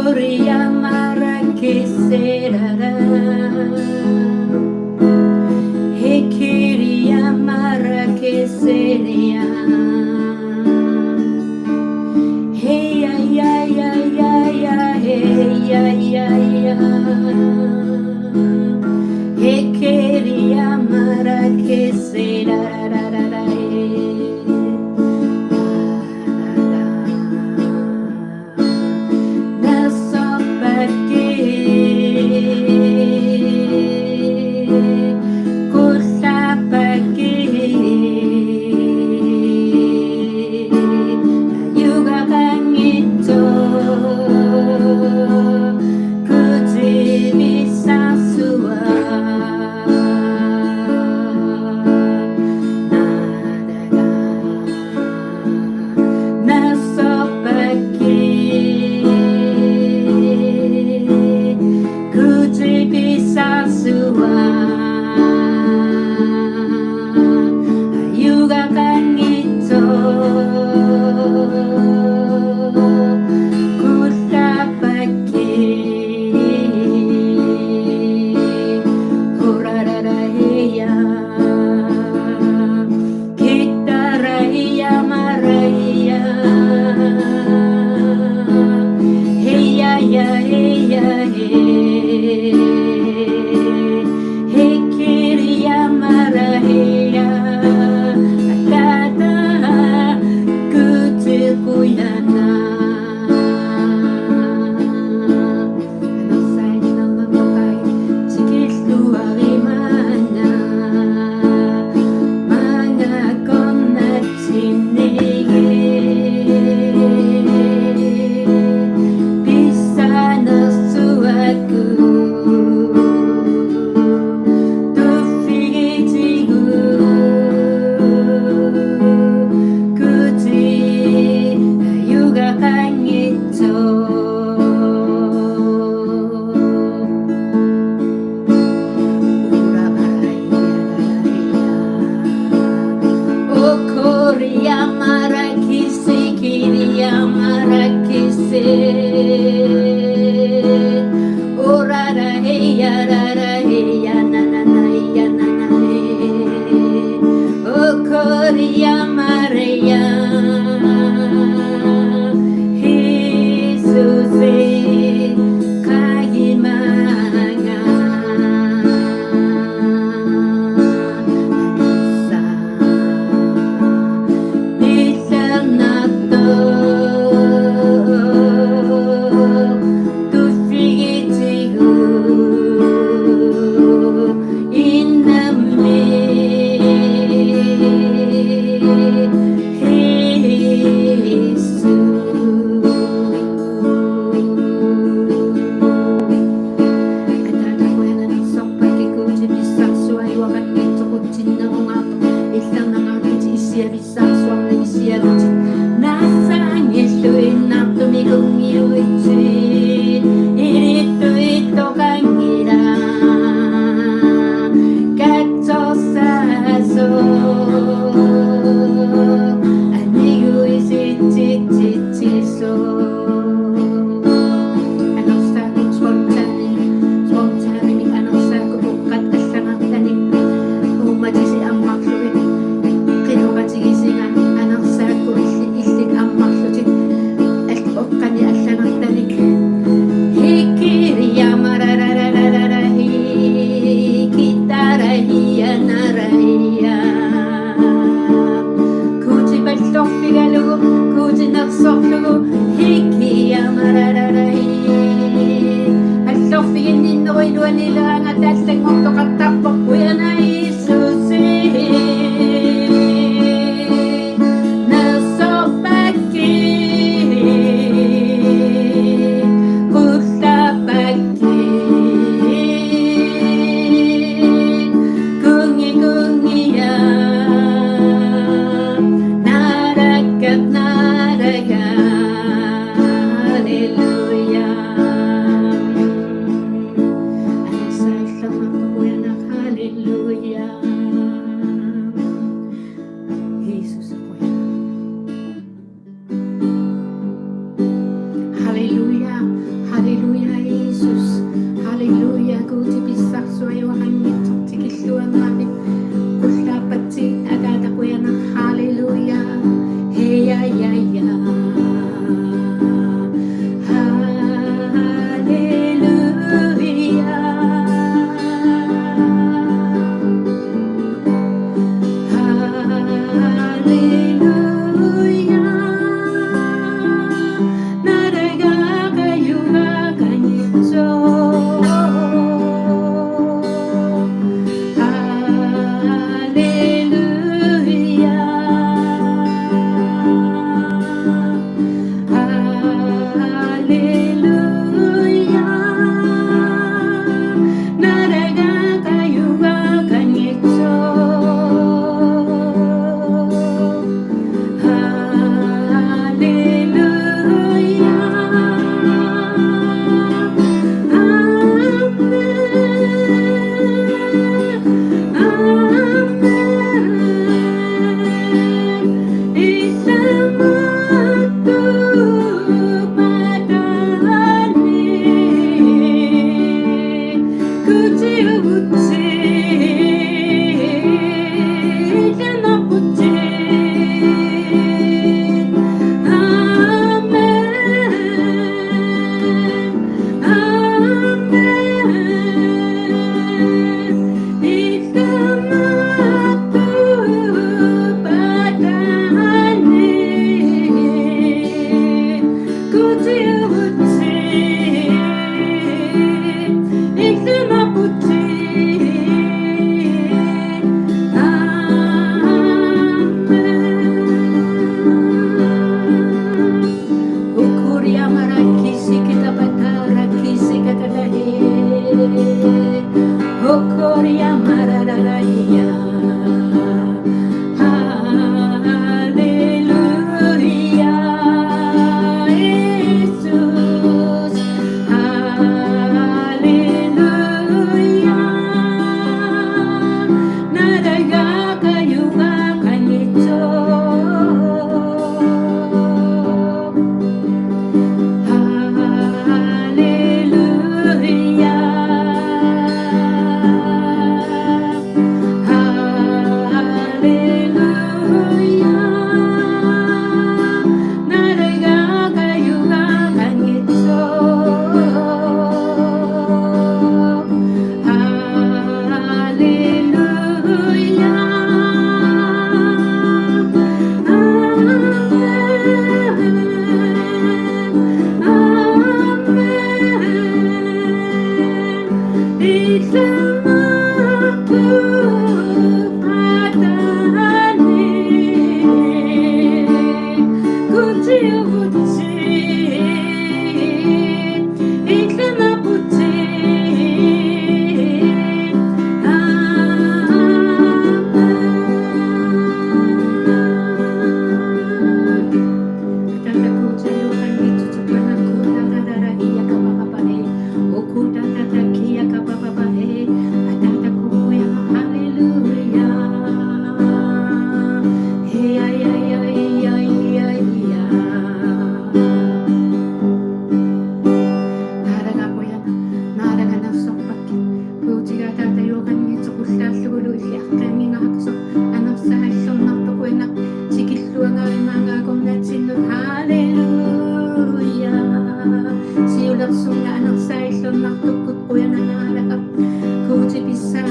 Korea mara que será. Hey, quería mara que sería. Hey, ay, ay, ay, ay, ay, hey, ay, ay, ay. Hey, quería mara que será.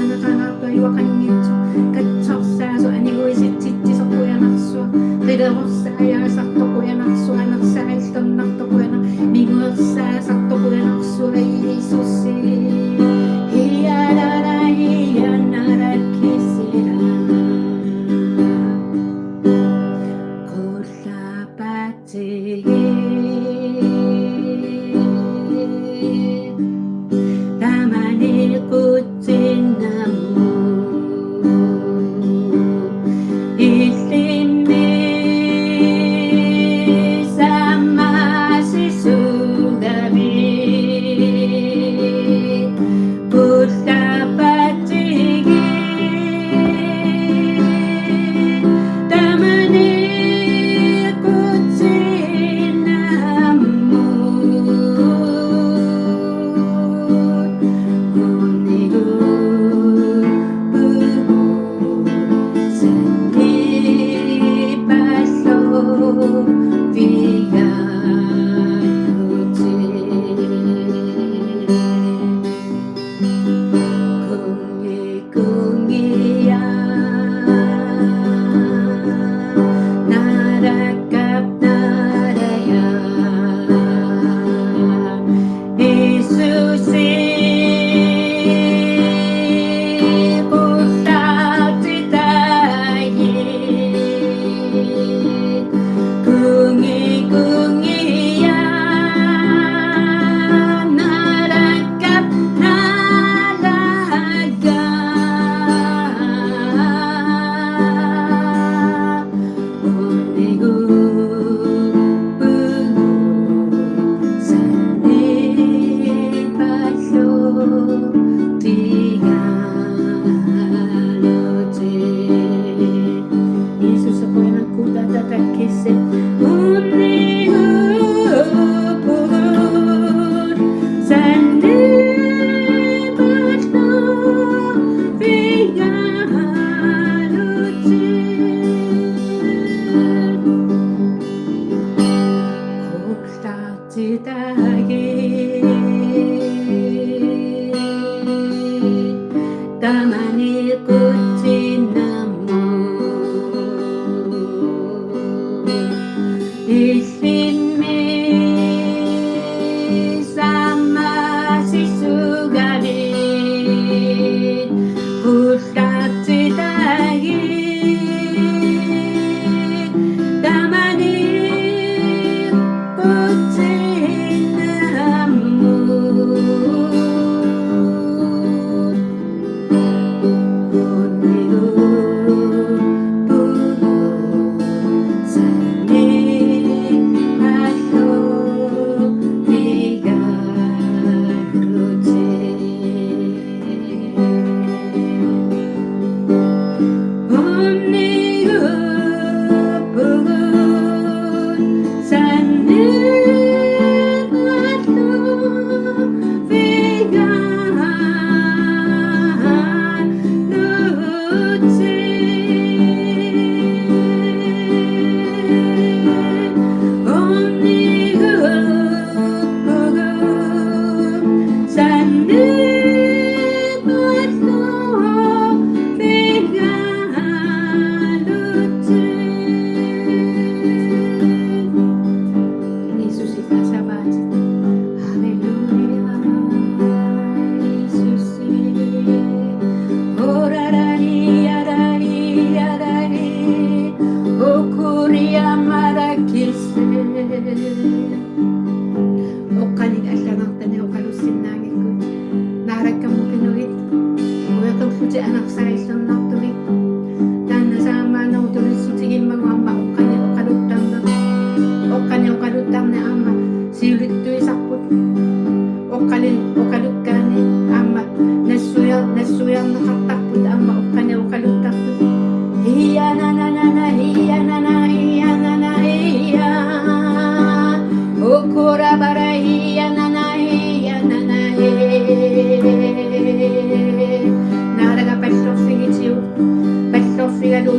나라가 가요가 강했죠. 나만의 꽃은 나무 이슬매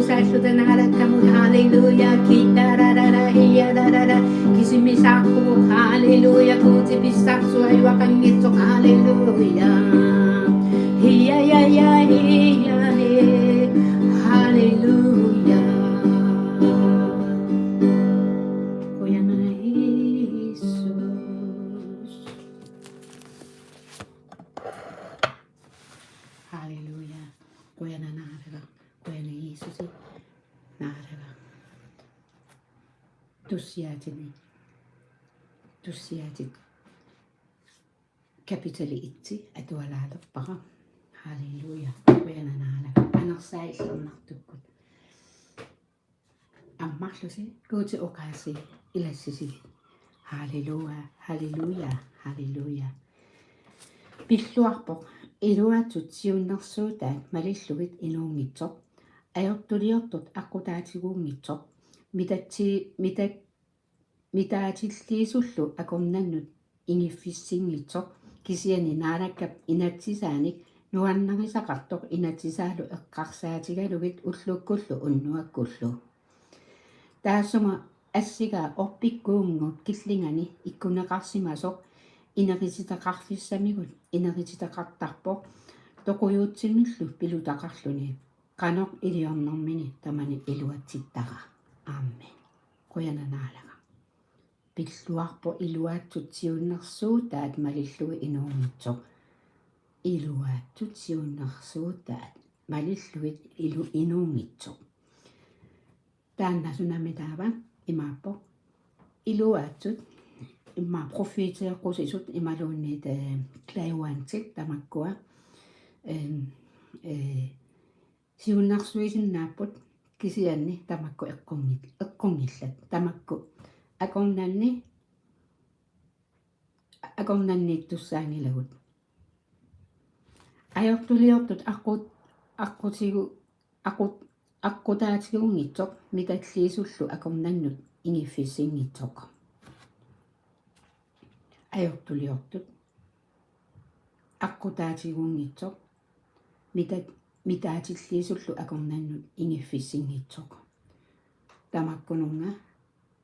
musasyo tanaharat kamu hallelujah kita rarara hiya rarara kisimisaku hallelujah kuti bisaksu ayu akan ngitsok hallelujah hiya ya ya hiya he hallelujah kuya na Jesus hallelujah kuya na narara kuya na Jesus narara tussiatit kapitali itsi atualaalappara halleluja kuya na narara anarsaillernertukkut ammarlusi kuuti oqaasi ilassisi halleluja halleluja halleluja pilluarpoq iluatut siunnersuutaat malillugit inuungitsoq ajortuliortut aqutaatiguungitsoq mitaatilliisullu akornannut ingiffissingitsoq kisiani naalakkap inatsisaanik nuannarisaqartoq inatsisaalu eqqarsaatigalugit ullukkullu unnuakkullu taassuma assigaa orpikkuungut killingani ikkuneqarsimasoq inerisitaqarfissamigut inerisitaqartarpoq toqujuutsinullu pilutaqarluni qanoq iliornermini tamani iluatsittara aamen quyananaalaga pilluarpo iluaattut siunnersuutaat malillugi inuungitsoq iluaattut siunnersuutaat malillugit inuungitsoq taannasunami taava imaappo iluaattut imma profeeteeqqusisut imaluunniit klaiuantik tamakkua siunnersuisinnaapпут kisianni tamakku eqqungillat tamakku akornanniittussaangilagut ajortuliortut aqutaatiguungitsoq mitalliisullu akornannut ingiffissingitsoq ajortuliortut aqutaatiguungitsoq mitaatilliisullu akornannut ingiffissingitsoq tamakkununga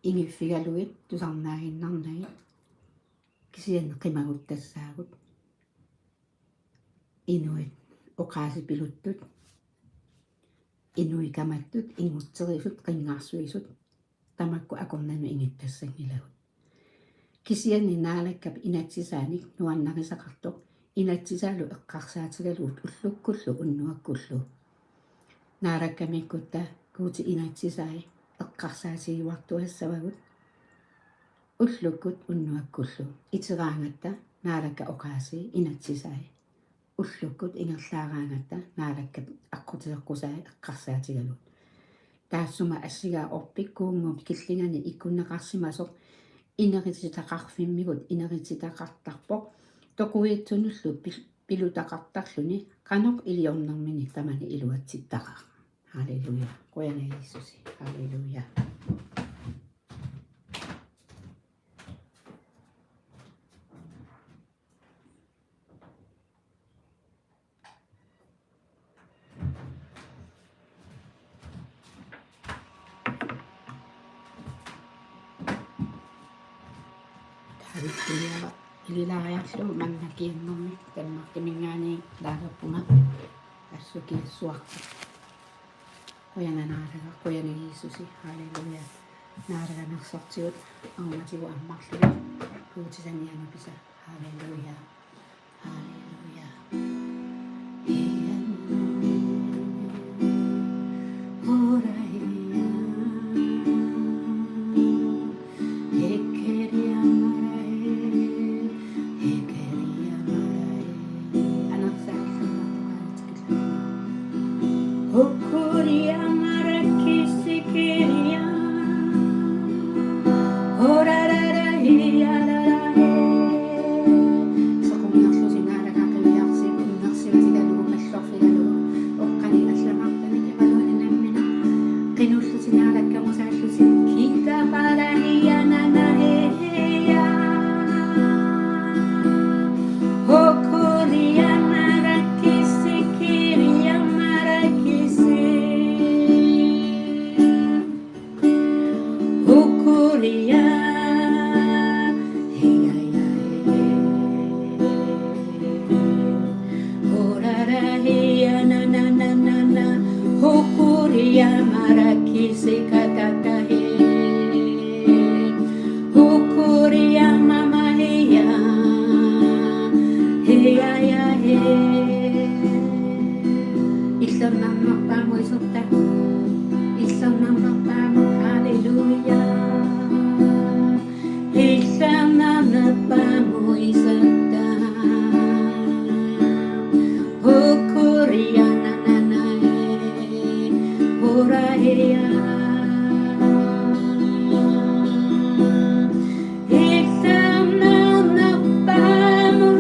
ingiffigalugit tusarnaaginnarnagi kisianne qimaguttassaagut inuit oqaasipiluttut inui kamattut ingutserisut qingaarsuisut tamakku akornanu ingittassangilagut kisianni naalakkap inatsisaanik nuannarisaqartoq inatsisaalu eqqarsaatigalugut ullukkullu unnuakkullu naalakkamikkutta kuuti inatsisaai eqqarsaatigiuartuassavagut ullukkut unnuakkullu iteraangatta naalakka oqaasi inatsisaai ullukkut ingerlaaraangatta naalakka aqutiseqqusaa eqqarsaatigalut taassuma assigaa orpikkuungum killingani ikkunneqarsimasoq inerisitaqarfimmigut inerisitaqartarpoq toquitsunullu pilutaqartarluni qanoq iliornermini tamani iluatsittaqa halleluja qoyana Jeesusi halleluja ililaajarlu mannakiinnermi tammarkimingaani laagappunga assukissuarta qoyananaalaga qoyana Jeesusi halleluja naalaganarsortigut aumatigu ammarlugu kuutisanianupisa halleluja halleluja Haleluya. Iya, iya, iya. Orara iya na na na na na. Hokuria marakisi katatahe. Hokuria mama iya. Iya, iya, iya. Isang namakpa mo isukta. Isang namakpa mo. Haleluya. Isang namakpa mo isukta. Hukuria na na na Huraya. Isang namakpa mo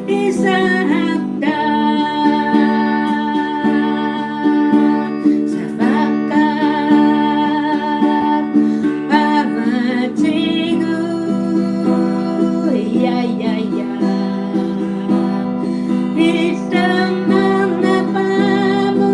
isukta. Sa bakat pamatigo. Ya, ya, ya. Isang namakpa mo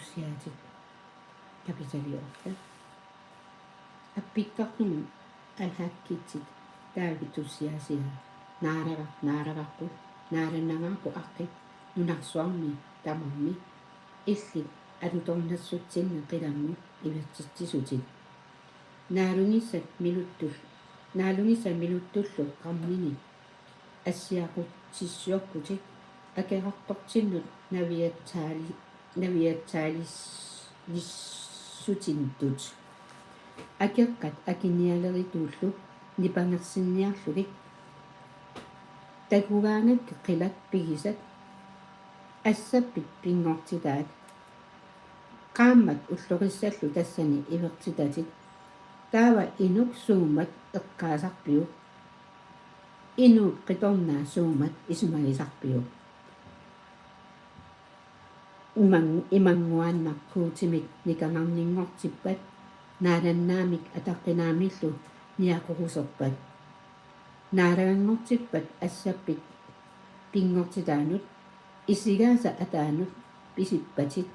tussiaatit kapitaliorta appiqqarnum alhaakkitsit taavi tussiasia naaraqarpu naalannangaarpu aqqi nunarsuarmi tamarmi illit alutornassutsinne qilammu ivertitsisutit naalungissat minuttullu qammini assiaquttissuarputit akerartortinnut naviatsaalissutintut akeqqat akinialerituullu nipangersinniarlugik takugaangakki qilak pigisat assappit pingortitaat qaammat ullorissallu tassani ivertitatit taava inuk suumat eqqaasarpiu inuuk qitornaa suumat isumagisarpiu imanguannarpuutimik nikangarninngortippat naalannaamik ataqqinaamillu niaqoruserpat naalagangortippat assappit pingortitaanut isigaasa ataanut pisippatit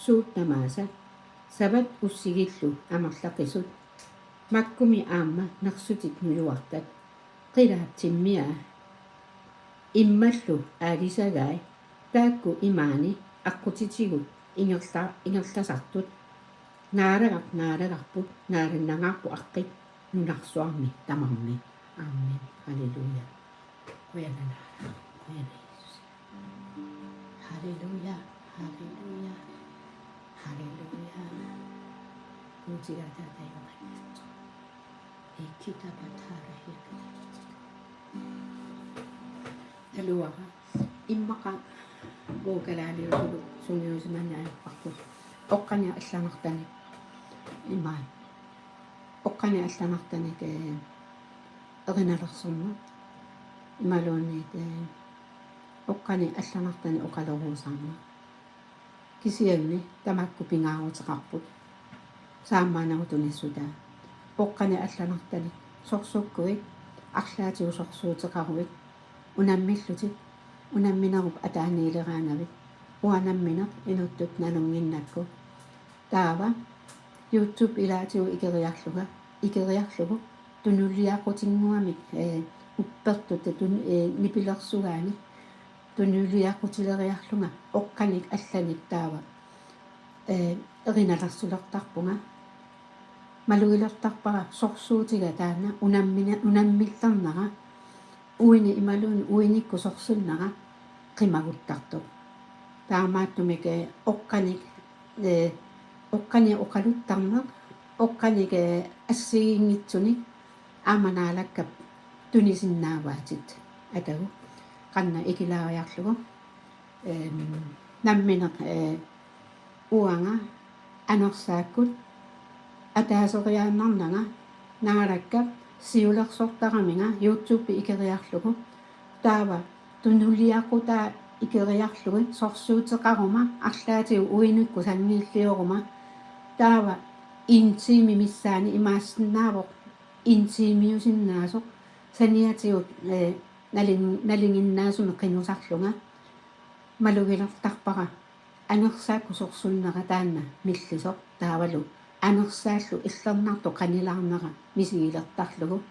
suutnamaasa savat ussigillu amarlaqisut makkumi aamma nersutit nuyuartat qilaaptimmia immallu aagisagaai taakku imaani аққутитигут ингерласартут наалагарпут нааланнангаарпу аққит нунарсуарми тамарми аамен халелуя қуянана қуяна Иисус халелуя халелуя халелуя кутигататайоқаннатсо иккитапатаара хиккататсо алуара иммақа гоокалаалиусулу суниусиманааппарпут оққани алланартани имаа оққани алланартаник эриналерсэрма ималуунниит оққани алланартани оқалеруусаарма кисиагни тамакку пингаарутеқарпут сааммаанагутуниссутаа оққани алланартани сорсуккуик арлаатиу сорсуутеқаруик унаммиллутик унамминеруп атааниилераангавит уанамминеқ инуттут налунгиннакку таава YouTube илаатиу икериарлугу тунуллиақутингуамик уппертут нипилерсугаани тунуллиақутилериарлунга оққаник алланик таава эриналерсулертарпунга малуилертарпара сорсуутига таана унаммиллернара уини ималуун уиникку сорсуннара қимагуттарту таамааттумик оққаник оққани оқалуттарнеқ оққаник ассигингитсуник ааманаалаккап тунисиннааваатит атагу қанна икилаариарлугу намминеқ уанга анерсааккут атаасериааннарнага наалаккап сиулерсортараминга YouTube икериарлугу таава тунуллиақутаа икериарлугу сорсуутеқарума арлаатиу уинукку сангииллиорума таава интими миссаани имаассиннаавоқ интимиусиннаасоқ саниатиут налингиннаасуне қинусарлунга малугилертарпара анерсаакку сорсуннера таанна миллисоқ таавалу анерсааллу иллернарту қанилаарнера мисигилертарлугу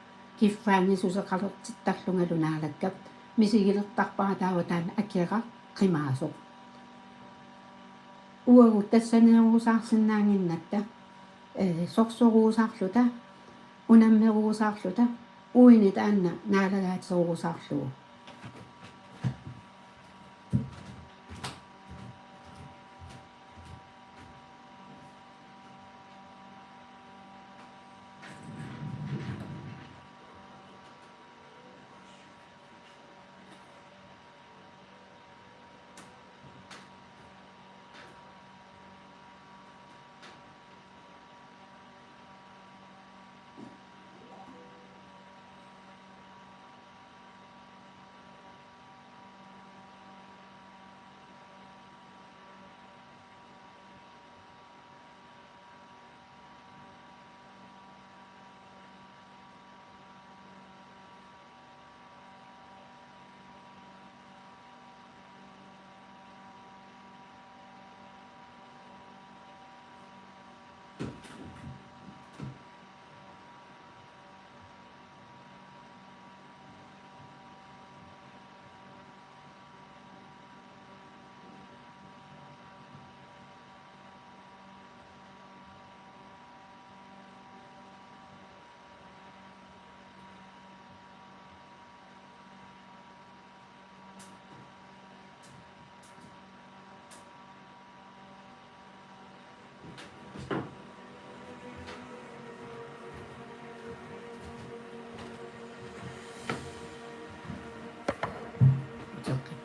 киффаангисусеқалертиттарлунгалу наалаккап мисигилертарпара таава таана акиара қимаасоқ уагу тассанеруусаарсинаангиннатта сорсоруусаарлута унаммеруусаарлута уини таанна наалагаатеруусаарлугу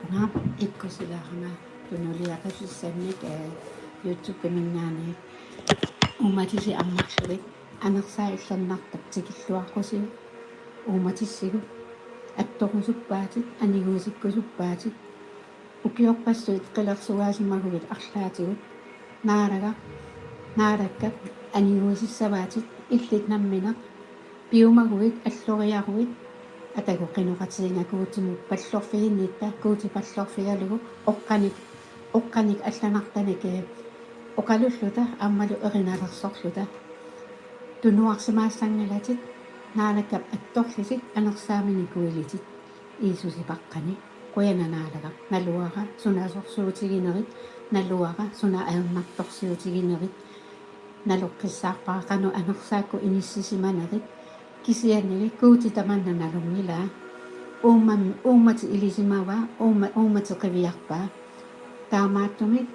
Ngap ikko sila kana tunulia kasi senek YouTube minngani umati si amak sulit anak sa isang naktak sikitwa ko si umati sigo at to ko suppatit anigusik ko suppatit ukiok pastuit kalak suwasi magulit akslatit naaraga anigusis sabatit illit namminak piu magulit alloqiaguit atago qinuqatsinga kuutimu pallorfiginniitta kuuti pallorfigalugu oqqanik алланартаник оқалуллута аммалу эринaalерсорлута туnuarsimaassангалатит наалаккап атторлисит анерсаамини куилитит иисусипаққани қуянанаалага налуара сунаасорсуутигинерит налуара суна аернарторсиутигинерит налоққиссаарпаақану анерсаакку иниссисиманерит кисианнили куути таманнаналунгила ууммати илисимава ууммати қивиарпаа таамааттумик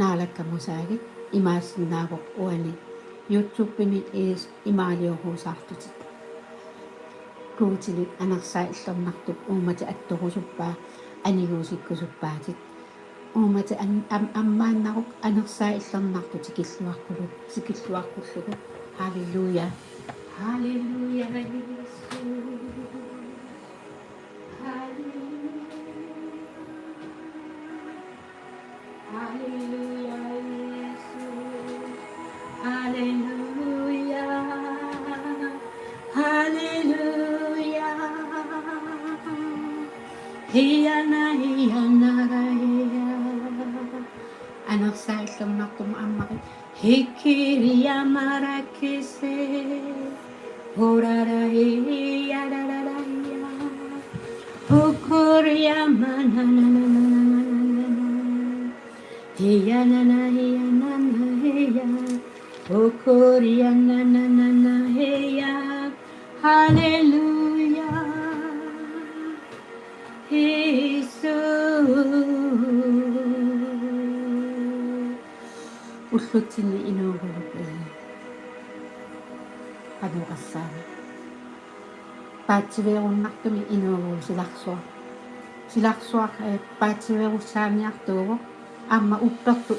наалаккамусаагит имаассиннаавоқ уани YouTube-ини is имаалиорусаартутит куутили анерсаа иллернартуп уумати атторусуппаа анигуусиккусуппаатит уумати аммааннарук анерсаа иллернартут сикиллуарқуллугу халилуя халилуя Иисус Hallelujah, Jesus. Hallelujah. Hallelujah. Hiyana, hiyana, hiya. Anak sa isang nakumamak. Hikiriya marakise. Horara, hiya, rara, hiya. Hukuriya mananana. Hiya na na hiya na na hiya, oh Korea na na na na hiya, Hallelujah, Jesus. Uslutini inogulupe, panukasan. Patsiveron naktumi inogul silakswa patsiveron samiakto. Amma uppattu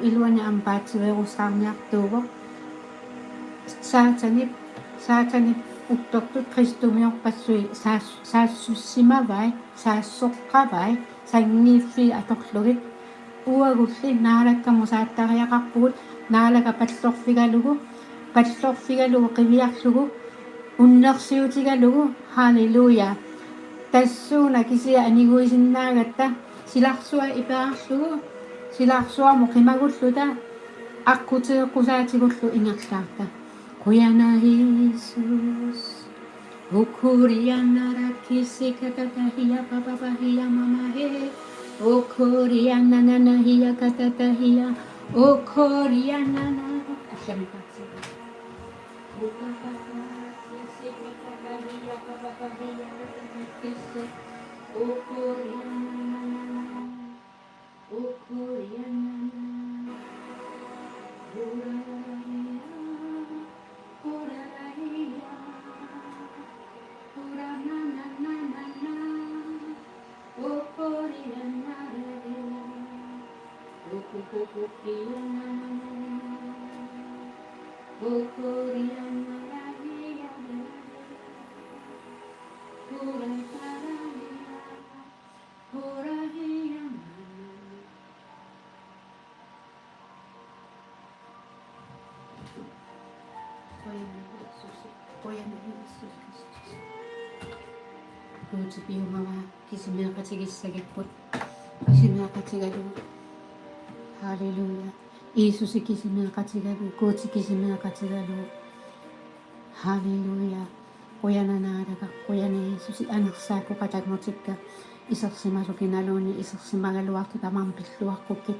iluani ampaativerusaarniartuuvoq saatanip uppattu kristumiorpassui saassussimavai saassoqqavai sangiiffi atorlugit uagulli naalakkamu saattariaqarpugut naalaga pallorfigalugu qiviarlugu unnersiutigalugu halleluja tassuuna kisia aniguisinnaagatta silarsua ipaarlugu silarsua muqimagulluta aquteequsaatigullu ingerlaarta quyana Jesus ukuriyannarakkisikatatahiya papapahiya mamahe ukuriyanananahiya katatahiya ukuriyanana ashamipatsi ukapapasisikatatahiya papapahiya katatahiya ukuriyanana Kuuti piumava kisimiaqatigissagipпут kisimiaqatigalu halleluja Yesusi kisime katsigalu, kutsi kisime katsigalu. Haleluya. Kuyana naraga, kuyana Yesusi anak saku katagmotika. Isaksi masukin aloni, isaksi magaluwaktu tamang pisluwakukit.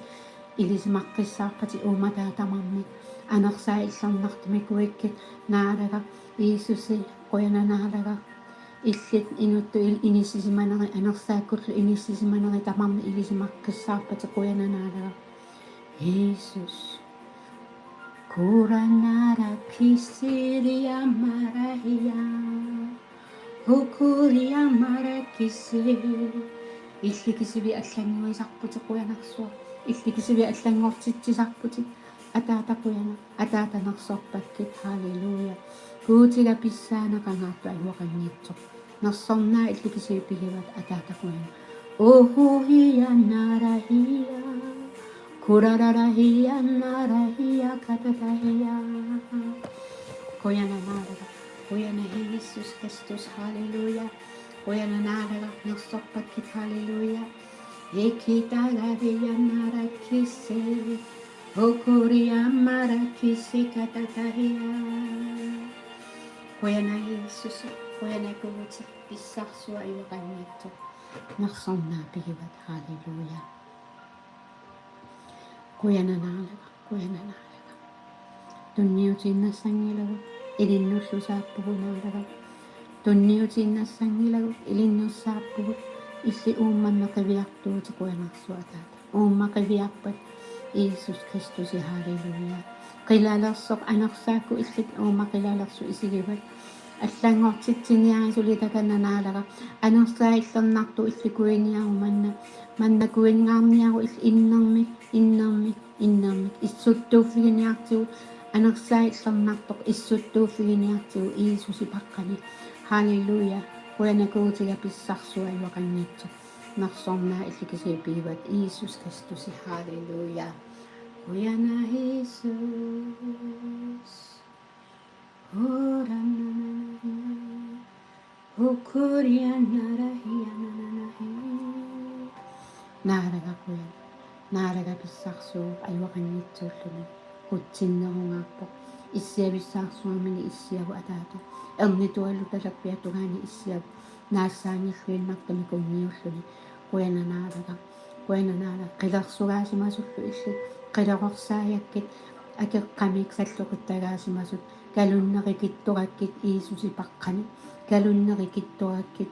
Ilis makkissa kati umata tamammi. Anak sa isang naktimi kuwikit. Naraga, Yesusi, kuyana naraga. Illit inuttu inisimanagi, anak sa kutlu inisimanagi tamammi ilis makkissa kati kuyana naraga. Yesus. Kuranara kisiria marahia, hukuria marakisi. Illi kisibi atlango isakputi kuyanakso. Illi kisibi atlango titi sakputi. Atata kuyana, atata naksopakit. Haleluya. Kutiga pisana kangato ay wakangito. Naksomna illi kisibi pihiwat atata kuyana. Ohuhiya narahia. Kurarahia narahia katatahia. Kuyana naraga, kuyana Jesus Kristus, haleluya. Kuyana naraga, naksopakit, haleluya. Ekita rahia narakise, okuria marakise katatahia. Kuyana Jesus, kuyana kuwitsi, pisakso ay wakanito. Naksomna pihiwat, haleluya. Kuyana nalaga. Tunniutin sangilago, ilinnusu saappugu nalaga. Tunniutin sangilago, ilinnusu saappugu. Illi umman nakaviaktuuti kuyanaksuatata. Umma kaviakpat, Yesus Kristus, haleluya. Kilalarsok anaksaku illit umma kilalarsu isigivat. Allangortitsiniaa sulitakan nalaga. Anaksa illannartu illi kuiniaa manna. Manna kuingaarniaru innarmi. Issuttuufiginiartigut anaksa illannartoq issuttuufiginiartigut Iisusi paqqani. Haleluya. Kuyanakuutiga pissarsua iwaqanngitsu. Narsornaa illikisiipiivat Iisus Kristus. Haleluya. Kuyana Jesus. Naraga kuyan, naraga pisakso aywakanitsulluni kutsinnerungaarpo issia pissaarsuamini issiagu ataata ernituallu talappiatugani issiagu naassaangilluinnartami kunniulluni kuyana naraga qilersugaasimasullu illi qilerorsaaiakkit akeqqamik salluqittagaasimasut kalunnerikittorakkit Iisusi paqqani kalunnerikittorakkit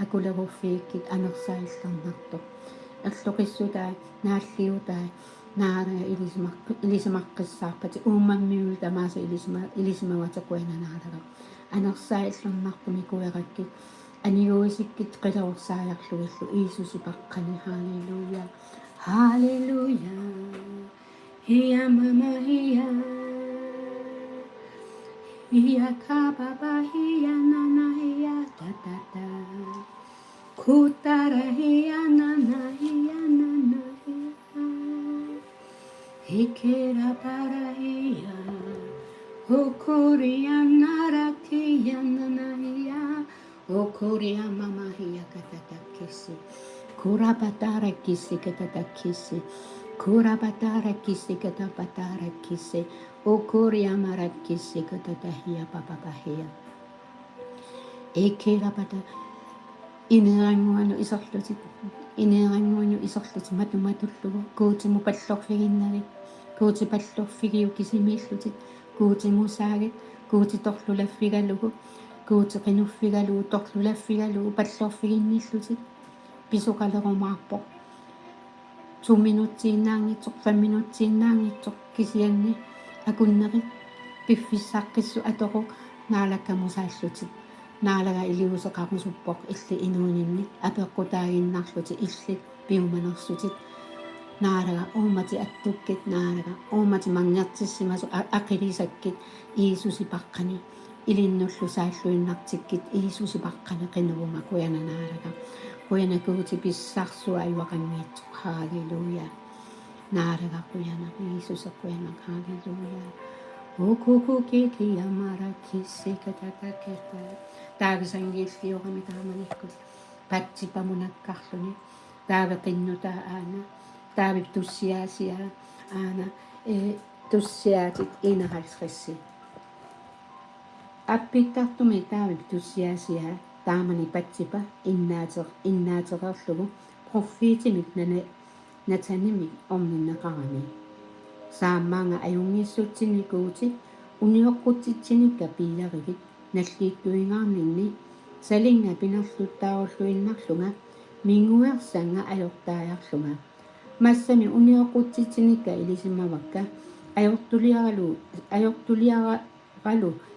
akuleruffiikkit anersaillarnartoq erloqissutaa naalliutaa naara ilisimaqqissaarpati uumammiul tamaasa ilismawata kuena naaraga anersaillarnartumi kuerakkit aniuisikkit qilerorsaayarlugillu Iisusi paqqani. Haleluya. Haleluya. Hiya mama hiya. Hiya kababa hiya nana hiya tatata. Kutara hiya nana hiya. Hikera para hiya. Hukuria narakiya nana hiya. Hukuria mama hiya katatakisi. Kurapatara kisi katatakisi. Kurabatara kisi katabatara kisi. Ukuria marat kisi katatahia papapahia. Ekirabata ineranguanu isorlutit matumatullugu kuutimu pallorfiginnari kuuti pallorfigiu kisimillutit kuutimu saagit kuuti torlulaffigalugu kuuti qinuffigalugu torlulaffigalugu pallorfiginnillutit pisuqalerumaarpoq 2 minuuttiinnaangitsoq 5 minuuttiinnaangitsoq kisianni akunneri piffissaqqissu atoquk naalakkamusaallutit naalaga iliuseqarusuppoq illi inuuninni apeqqutaaginnarluti illi piumanersutit naalaga uumati attukkit naalaga uumati mangertissimasu aqilisakkit Iisusi paqqani ilinnullu saalluinnartikkit Iisusi paqqani qinuvuma kuyana naalaga kuyana kuuti pissarsuai waqangiitsoq. Haleluya. Naalaga kuyana Iisusa kuyana. Haleluya. Ukukukiki yamarakisi katataketa taavisangilliorami taamanikkut patsipamunakkarluni taaveqinnutaa aana taavip tussiaasiaa aana tussiaatit 51 appittartumi taavik tussiaasiaa taamani patsipa innaateqerlugu proffiitimik natanimik orninneqarami saammaanga ajungiissutsinikuuti unioqqutitsinikka piilarigit наллииттуингарнинни салинга пинерлуттааруллуиннарлунга мингуерсанга ajortaajarlunga массами униоқутситсиникка илисимавакка ajortuliarалу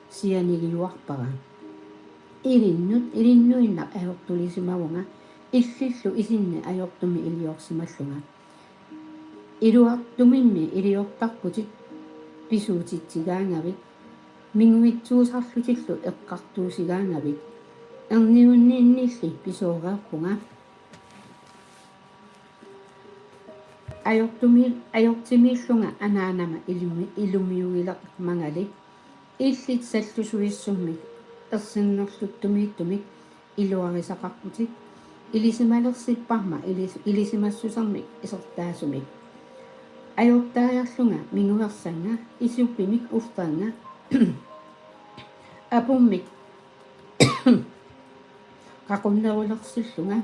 сианигиуарпара илиннуиннақ ajortulisимавунга иллиллу исинни ajortumi илиорсималлунга илуартумимми илиортарпутит писуутитсигаангавит мингуитсуусарлутиллу эққартуусигаангавит эрниуннииннилли писоореарпунга ajortimiillunga anaanama ilumиугилеқ мангали иллит саллусуиссуммик ерсиннерлуттумииттумик илуарисақарпутик илисималерсиппарма илисимассусармик исертаасумик ajortaajarlunga minguersanga isuppimik uffanga apummik qaqunnerulerсиллунга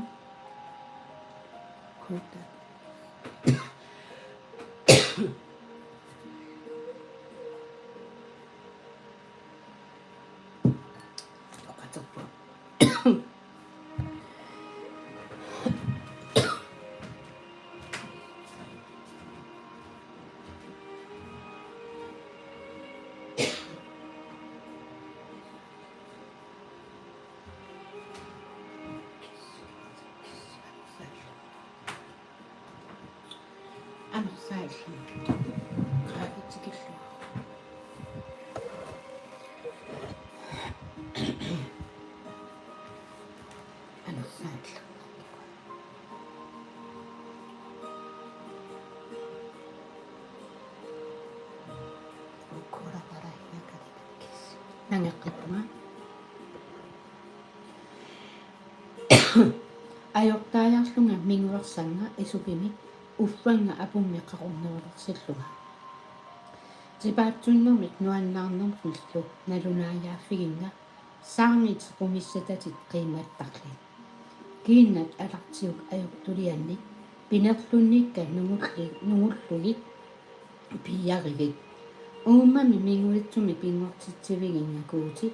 анерсааллу qaavitsikillu анерсааллу ukuraparahiyakadikis nangaqqipunga ajortaajarlunga minguersanga isupimik uffanga apummi qaqunnerulersilluga tipaatsunnumik nuannaarnerfullu nalunaajaaffiginga saarngit qumissatatit qiimaattarli kiinnat alartiuk ajortulianni pinerlunnikka nungullugit piyarigit uummami minguitsumi pinngortitsivigingakuuti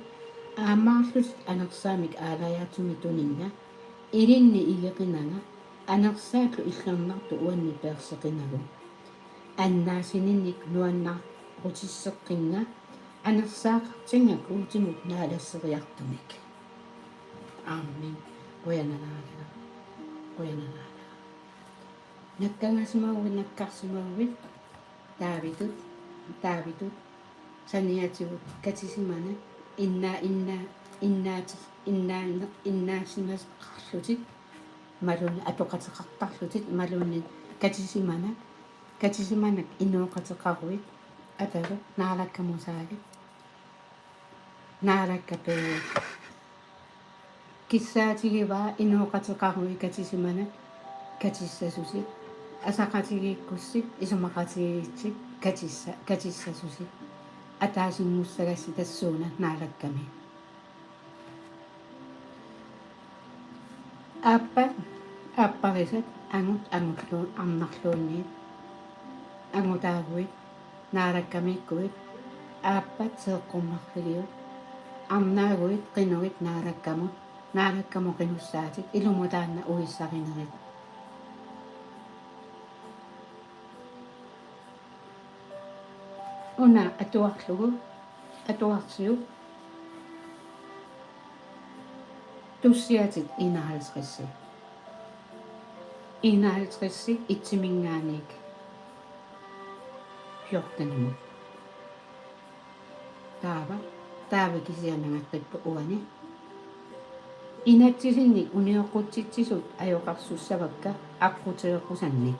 aamaarlut anersaamik aalajaatumi tuninga ilinni igeqinanga anersaatlu illarnartu uanni peerseqinagu annaasinинник nuannarrutisseqqinga anersaaqartinga kuutimut naalasseriartumik aamin qoyananaala nakkangasimauit taavitut saniatigut katisimana innaasimas qarlutit maluni atoqateqartarlutit maluni katisimanak inuoqateqaruit atalu naalakkamusaagit naalakkape kissaatigivaa inuoqateqarui katisimanak katissasusit asaqatigiikkussik isumaqatigiitsit katissasusit ataasinngussagassi tassuuna naalakkami аппарисат ангутлуун арнарлуунниит ангутаагуит наалаккамиккуит ааппат сеэккуммарлигиут арнаагуит qinugit наалаккамо qinussaатик илумутаанна уиссаринерит уна атуарсиу туссиатит 51 итсимингааник 14 таава кисианангаққиппу уани инатсисинник униоқутситсисут ajоқарсуссавакка аққутеэққусанник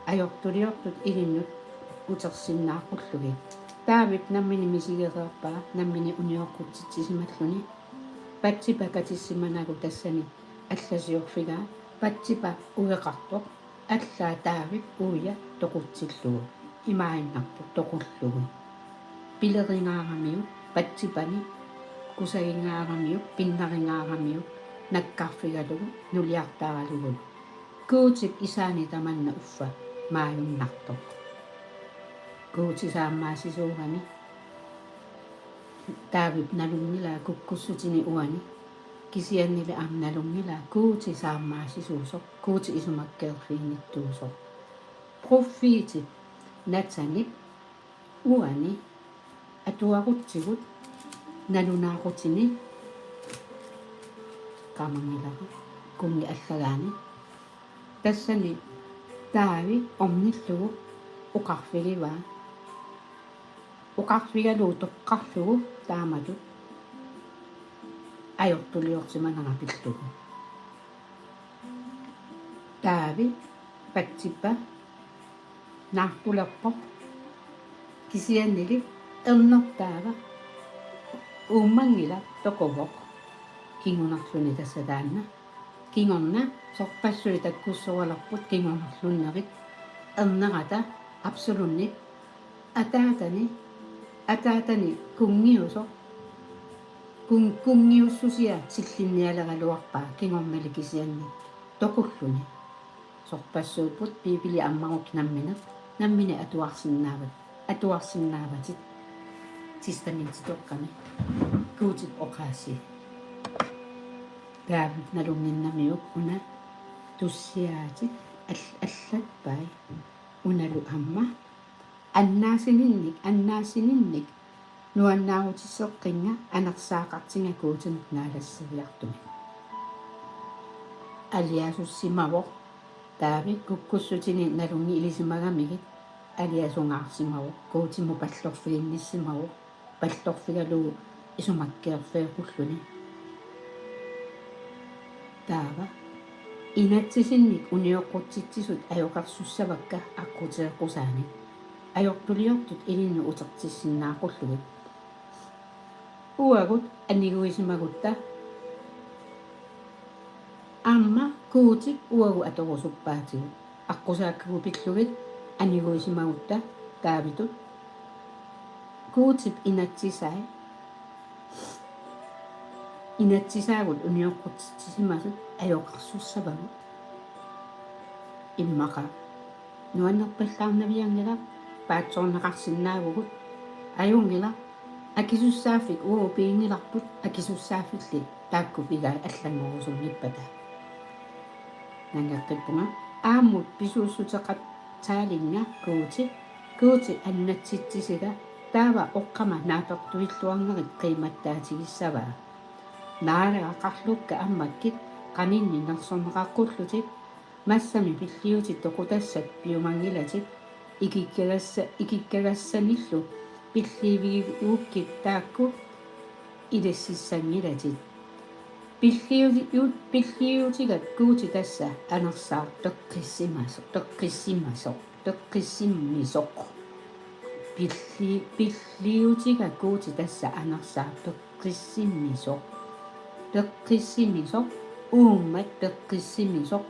ajortuliortut илиннут утерсиннааққуллуги таавит наммини мисигеқарпаа наммини униоқутситсисималлуни патсипа катиссиманагу тассани алласиорфигаа патсипа уеқартоқ аллаа таавит уя тоқутсиллугу имаиннарпу тоқуллугу пилерингаарамиу патсипани кусагингаарамиу пиннаринаарамиу наккарфигалугу нулиартааралугу куутик исаани таманна уффа мааюннарто куутисаамаасисуугани таавип налунгила куккуссутини уани кисианнили амналунгила куутисаамаасисуусо куути исумаккеерфииниттуусо проффиити натсани уани атуарутсигут налунаақутини камангилара кунги аллагаани тассани таави омниллугу уқарфигива уқарфигалуу тоққарлугу таамату ajortuliortimanarapillugu taavi patsippa naartulerpoq kisiannili ernertaava uummangila toqovoq kingunarluni tassataanna kingorna sorpassui takkussoralarput kingornarlunnerit ernerata absolunni ataatani kungiusoq kungiussusia sillinnialeraluarpaa kingornalikisianni toqulluni sorpassuuput piipili ammaruk nammini atuarsinnaavatit tistamintitorqami kuutit oqaasi taavit nalunginnamiuk una tussiaatit allatpai unalu amma annaasininnik nuannaarutisseqqinga anarsaaqartingakuutinut naalassiviartumi aliasussimawoq taavi kukkussutini nalungi ilisimagamigit aliasungaarsimawoq kuutimu pallorfiinnissimawoq pallorfigalugu isumakkeerfeequlluni taava inatsisinnik unioqqutitsisut ajoqarsussavakka aquteequsaani ajortuliortut ilinnu utertissinnaaqullugut uagut anniguisimagutta amma kuutik uagu atorusuppaatigu aqusaakkagu pillugit anniguisimagutta taavitut kuutip inatsisaagut unioqqutitsisimasut ajoqarsussavagut immaqa nuannerpallaarnaviangila paatsoornaqarsinnaagugut ajungila akisussaaffik uopiingilarput akisussaaffilli taakkupigaa аллангорусунниппата нангаққиппунга ааммут писууссутеқат таалинга куути аннатситсисига таава оққама наапертуиллуарнерит қиматтаатигиссаваа наалеақарлукка аммаккит қанинни нерсорнеқаққуллутик массами пиллиутит тоқутассат пиумангилатик ikikkagassanillu pilliivigiukkit taakku ilessissangilati pilliutigat kuuti tassa anersaar toqqissimmisoq pilliutigat kuuti tassa anersaar toqqissimmisoq uummat toqqissimmisoq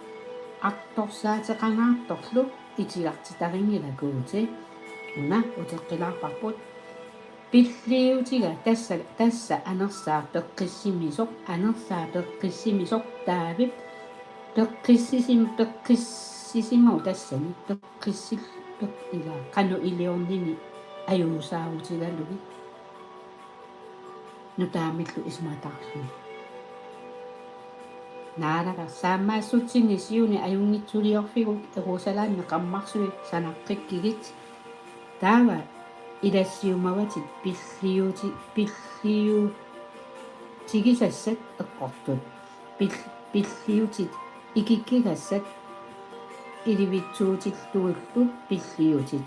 aqtorsaateqangaartorlu itilartitaringilakuuti una uteqqilaarparput pilliutiga tassa anersaa toqqissimisoq taavip toqqissisimu tassani toqqissilla qanu iliornini ajuusaavutigalugi nutaamillu ismataarluni naalaqa saammaassutsinnisiuni ajungitsuliorfigu erusalaanne qammarsui sanaqqikkigit taava ilassiumavatit pilliutigisassat eqqortut pilliutit ikikkigassat ilivitsuutillugullu pilliutit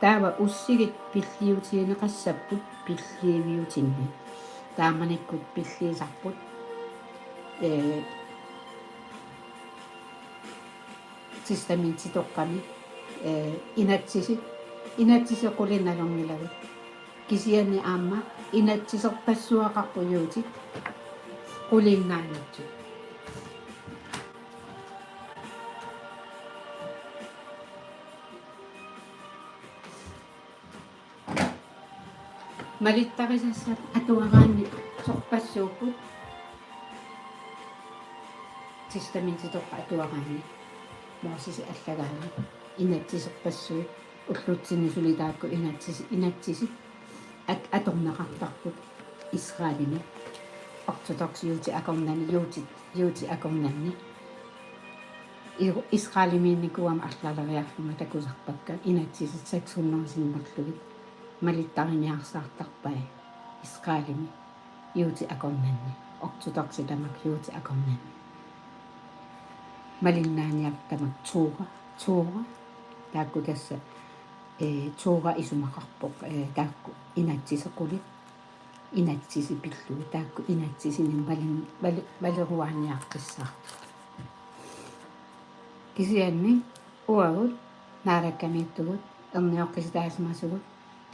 taava ussigit pilliutiineqassapput pilliiviutinni taamanikkut pilliisarput sistamintitoqqami inatsisequlinalornilagut kisiani aamma inatsiserpassuaqarpuyuutik qulinnaanatsu Malittarisassa atuagaanni sorpassuuput testamentitoqqa atuagaanni moosisi allagaanni inatsiserpassui уллутсинисули таакку инатсиси аторнеқартарпут Israelimi ortodoksiuti akornani юути акорнанни Israelimиинникуама арлалериарлума такусарпакка инатсисит саксуннерсиннерлугит малиттариниарсаартарпай Israelimi юути акорнанни ortodoksi тамак юути акорнанни малиннааниартамак туура таакку тасса туура исумақарпоқ таакку инатсисеқулит инатсиси пиллуи таакку инатсисинин валеруааниаққиссаа кисианни уагут наараккамииттугут эрниоққиситаасмасугут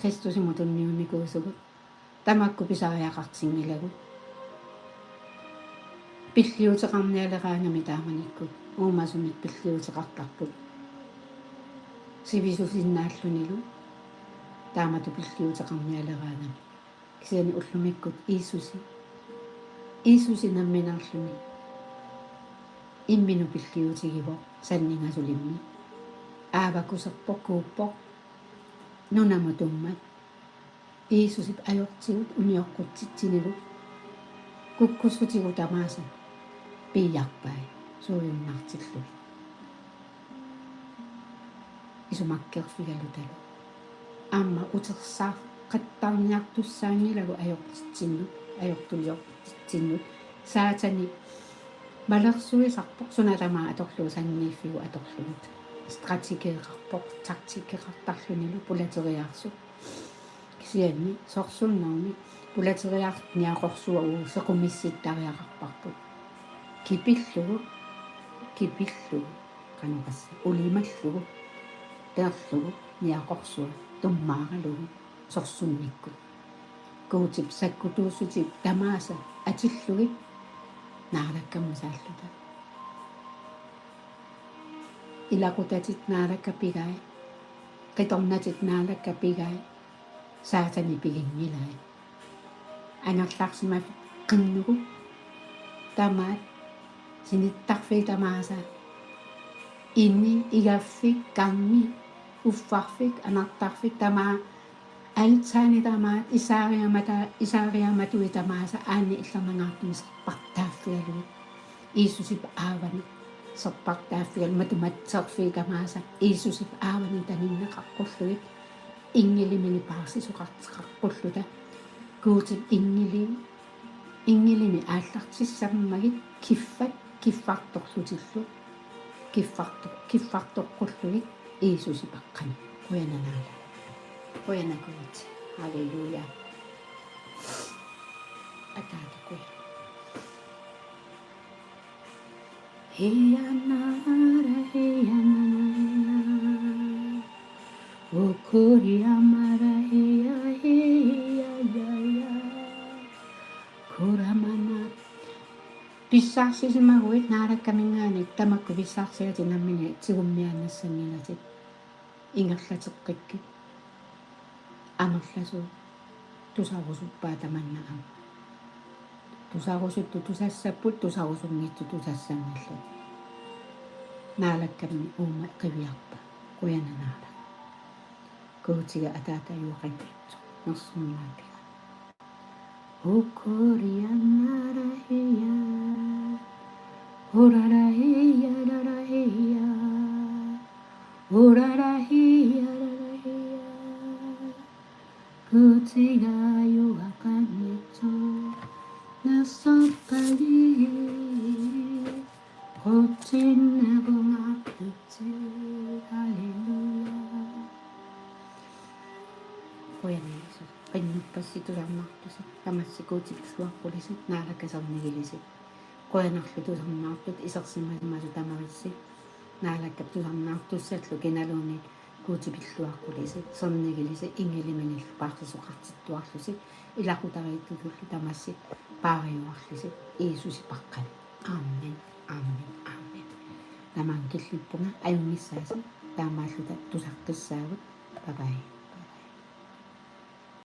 кристусимутунниунникуусугут тамакку писариақартингилагут пиллиутеқарниалераангами тааманиккут уумасумик пиллиутеқартарпут сивисусиннааллунилу таамату пиллиутеқарниалераангами кисиани уллумиккут иисуси намминарлуни иммину пиллиутигиво саннингасулимми аавакусерпоқ кууппоқ нунаматуммат иисусип ajortigут униоққутситсинилу куккуссутигу тамааса пиярпай суйуннартиллу исумаккерфигалуталу аама утерсаа qattarniartussaangilagu ajortulliortitsinnu saatani малерсуисарпоқ суналамаа аторлуу саннииффигу аторлугут стратегеқарпоқ тактикеқартарлунилу пулатериаарсу кисианни сорсуннарми пулатериаарниақорсуа уу сеқумисситтариақарпарпут кипиллугу канукасса улималлугу теерлугу ниақорсуа туммааралугу сорсунникку куутип саккутуусутип тамааса атиллугит наалаккамусааллута илакутатит наалаккапигай қиторнатит наалаккапигай саатани пигингилай анерларсимаф қиннугу тамаат синиттарфи тамааса инни игаффик канни уффарфик анартарфик тамаа альтаани тамаат исаариаматуи тамааса аани иллернангаартуми серпартааффиалуи иисусип аавани серпартааффиал матуматсерфи камааса иисусип аавани таниннеқарқуллуит ингилимини паарсисоқартеқарпуллута куутип ингилими ааллартиссаммагит киффарторлутиллу киффарторқуллуит иисусипаққани куянанаала куянакуут халелуя атаатакуй хиянара окуриамара хия корамана писсаарсисимагуит наараккамингаани тамакку писсаарсигати наммини тигуммианнассангилатит ингерлатеққикки амерласу тусарусуппаа таманнаам тусарусутту тусассаппут тусарусунгитту тусассангаллу наалаккамми уума қивиарпа куянанаала куутига атаатаюоқангитсо нерсумнаапига укорианнарахия урарахия рарахия урарахия 그지가 요각하겠죠 낯설까지 고친 내공 아프지 할렐루야 고양이에서 pen tusammartusi tamassikuutipisuarpulisi naalakkasernigilisik qoyanarlu tusammaartut isersimmasmasu tamarissi naalakkap tusammaartussallu kinaluunit kuutipilluarpulisi sernigilisi ingilimanillu paartisuqartittuarlusi ilaqutariittutullu tamassi paariuarlisi iisusi paqqan aamen aamen aamen namankillippunga ayungissaasi taamaalluta tusarqissaagut bye bye